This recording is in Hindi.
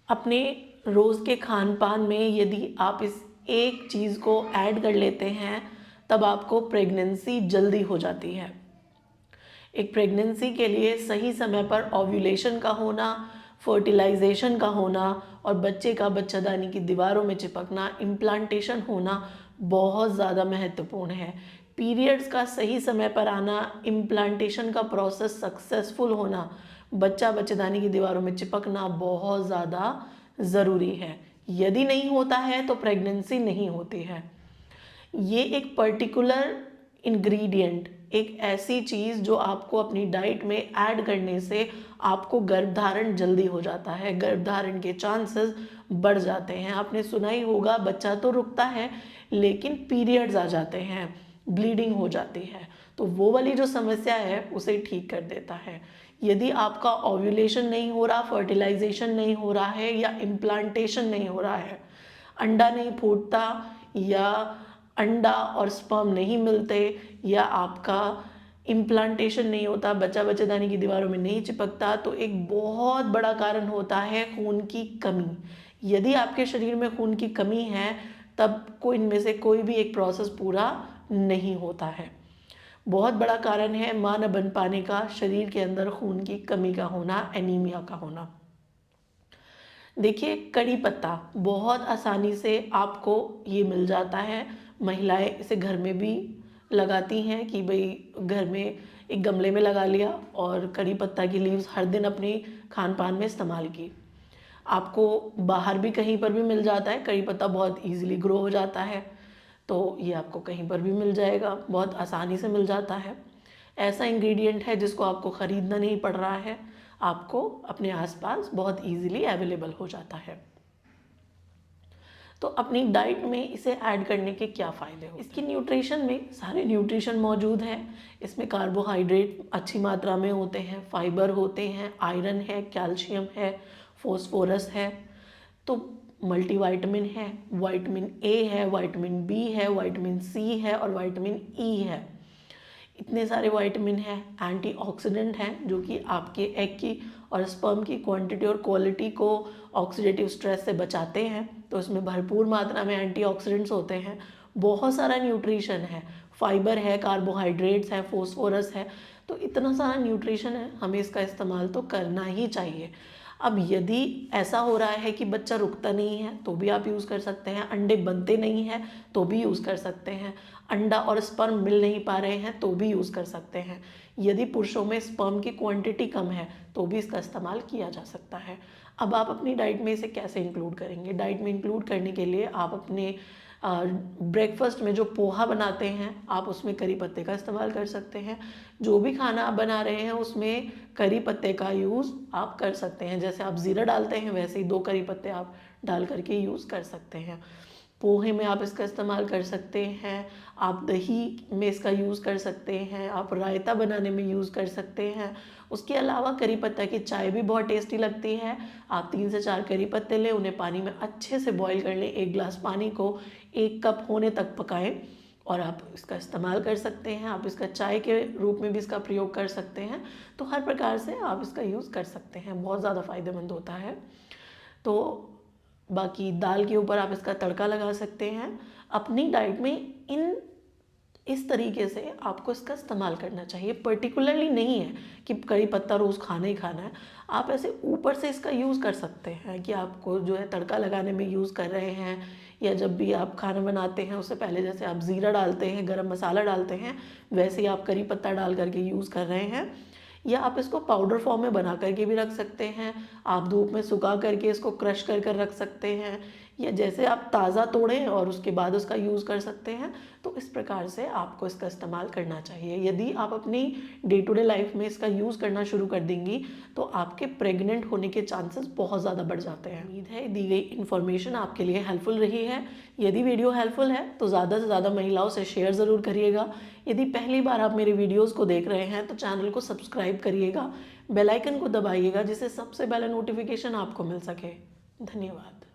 अपने रोज़ के खान पान में यदि आप इस एक चीज़ को ऐड कर लेते हैं तब आपको प्रेगनेंसी जल्दी हो जाती है। एक प्रेगनेंसी के लिए सही समय पर ओव्यूलेशन का होना, फर्टिलाइजेशन का होना और बच्चे का बच्चादानी की दीवारों में चिपकना, इम्प्लांटेशन होना बहुत ज़्यादा महत्वपूर्ण है। पीरियड्स का सही समय पर आना, इम्प्लांटेशन का प्रोसेस सक्सेसफुल होना, बच्चा बच्चेदानी की दीवारों में चिपकना बहुत ज़्यादा ज़रूरी है। यदि नहीं होता है तो प्रेगनेंसी नहीं होती है। ये एक पर्टिकुलर इंग्रेडिएंट, एक ऐसी चीज़ जो आपको अपनी डाइट में ऐड करने से आपको गर्भधारण जल्दी हो जाता है, गर्भधारण के चांसेस बढ़ जाते हैं। आपने सुना ही होगा, बच्चा तो रुकता है लेकिन पीरियड्स आ जाते हैं, ब्लीडिंग हो जाती है, तो वो वाली जो समस्या है उसे ठीक कर देता है। यदि आपका ओव्यूलेशन नहीं हो रहा, फर्टिलाइजेशन नहीं हो रहा है या इम्प्लांटेशन नहीं हो रहा है, अंडा नहीं फूटता या अंडा और स्पर्म नहीं मिलते या आपका इम्प्लांटेशन नहीं होता, बच्चा बच्चेदानी की दीवारों में नहीं चिपकता, तो एक बहुत बड़ा कारण होता है खून की कमी। यदि आपके शरीर में खून की कमी है तब कोई इनमें से कोई भी एक प्रोसेस पूरा नहीं होता है। बहुत बड़ा कारण है मां न बन पाने का, शरीर के अंदर खून की कमी का होना, एनीमिया का होना। देखिए, कड़ी पत्ता बहुत आसानी से आपको ये मिल जाता है। महिलाएं इसे घर में भी लगाती हैं कि भाई घर में एक गमले में लगा लिया और कड़ी पत्ता की लीव्स हर दिन अपने खान पान में इस्तेमाल की। आपको बाहर भी कहीं पर भी मिल जाता है, कड़ी पत्ता बहुत इजीली ग्रो हो जाता है, तो ये आपको कहीं पर भी मिल जाएगा, बहुत आसानी से मिल जाता है। ऐसा इंग्रेडिएंट है जिसको आपको ख़रीदना नहीं पड़ रहा है, आपको अपने आसपास बहुत इजीली अवेलेबल हो जाता है। तो अपनी डाइट में इसे ऐड करने के क्या फ़ायदे होते हैं? इसकी न्यूट्रिशन में सारे न्यूट्रिशन मौजूद हैं। इसमें कार्बोहाइड्रेट अच्छी मात्रा में होते हैं, फाइबर होते हैं, आयरन है, कैल्शियम है, फॉस्फोरस है, तो मल्टीविटामिन है, विटामिन ए है, विटामिन बी है, विटामिन सी है और विटामिन ई है। इतने सारे विटामिन हैं, एंटीऑक्सीडेंट हैं जो कि आपके एग की और स्पर्म की क्वांटिटी और क्वालिटी को ऑक्सीडेटिव स्ट्रेस से बचाते हैं, तो इसमें भरपूर मात्रा में एंटीऑक्सीडेंट्स होते हैं। बहुत सारा न्यूट्रिशन है, फाइबर है, कार्बोहाइड्रेट्स है, फॉस्फोरस है, तो इतना सारा न्यूट्रिशन है, हमें इसका इस्तेमाल तो करना ही चाहिए। अब यदि ऐसा हो रहा है कि बच्चा रुकता नहीं है तो भी आप यूज़ कर सकते हैं, अंडे बनते नहीं हैं तो भी यूज़ कर सकते हैं, अंडा और स्पर्म मिल नहीं पा रहे हैं तो भी यूज़ कर सकते हैं, यदि पुरुषों में स्पर्म की क्वांटिटी कम है तो भी इसका इस्तेमाल किया जा सकता है। अब आप अपनी डाइट में इसे कैसे इंक्लूड करेंगे? डाइट में इंक्लूड करने के लिए आप अपने ब्रेकफास्ट में जो पोहा बनाते हैं आप उसमें करी पत्ते का इस्तेमाल कर सकते हैं। जो भी खाना आप बना रहे हैं उसमें करी पत्ते का यूज़ आप कर सकते हैं। जैसे आप ज़ीरा डालते हैं वैसे ही 2 करी पत्ते आप डाल करके यूज़ कर सकते हैं। पोहे में आप इसका इस्तेमाल कर सकते हैं, आप दही में इसका यूज़ कर सकते हैं, आप रायता बनाने में यूज़ कर सकते हैं। उसके अलावा करी पत्ता की चाय भी बहुत टेस्टी लगती है। आप 3 से 4 करी पत्ते लें, उन्हें पानी में अच्छे से बॉईल कर लें, 1 गिलास पानी को 1 कप होने तक पकाएं और आप इसका इस्तेमाल कर सकते हैं। आप इसका चाय के रूप में भी इसका प्रयोग कर सकते हैं, तो हर प्रकार से आप इसका यूज़ कर सकते हैं, बहुत ज़्यादा फ़ायदेमंद होता है। तो बाकी दाल के ऊपर आप इसका तड़का लगा सकते हैं। अपनी डाइट में इस तरीके से आपको इसका इस्तेमाल करना चाहिए। पर्टिकुलरली नहीं है कि करी पत्ता रोज़ खाना ही खाना है, आप ऐसे ऊपर से इसका यूज़ कर सकते हैं कि आपको जो है तड़का लगाने में यूज़ कर रहे हैं या जब भी आप खाना बनाते हैं उससे पहले जैसे आप ज़ीरा डालते हैं, गरम मसाला डालते हैं, वैसे ही आप करी पत्ता डाल करके यूज़ कर रहे हैं। या आप इसको पाउडर फॉर्म में बना करके भी रख सकते हैं, आप धूप में सुखा करके इसको क्रश कर कर रख सकते हैं, या जैसे आप ताज़ा तोड़ें और उसके बाद उसका यूज़ कर सकते हैं। तो इस प्रकार से आपको इसका इस्तेमाल करना चाहिए। यदि आप अपनी डे टू डे लाइफ में इसका यूज़ करना शुरू कर देंगी तो आपके प्रेग्नेंट होने के चांसेस बहुत ज़्यादा बढ़ जाते हैं। उम्मीद है दी गई इन्फॉर्मेशन आपके लिए हेल्पफुल रही है। यदि वीडियो हेल्पफुल है तो ज़्यादा से ज़्यादा महिलाओं से शेयर ज़रूर करिएगा। यदि पहली बार आप मेरे वीडियोज़ को देख रहे हैं तो चैनल को सब्सक्राइब करिएगा, बेल आइकन को दबाइएगा जिससे सबसे पहले नोटिफिकेशन आपको मिल सके। धन्यवाद।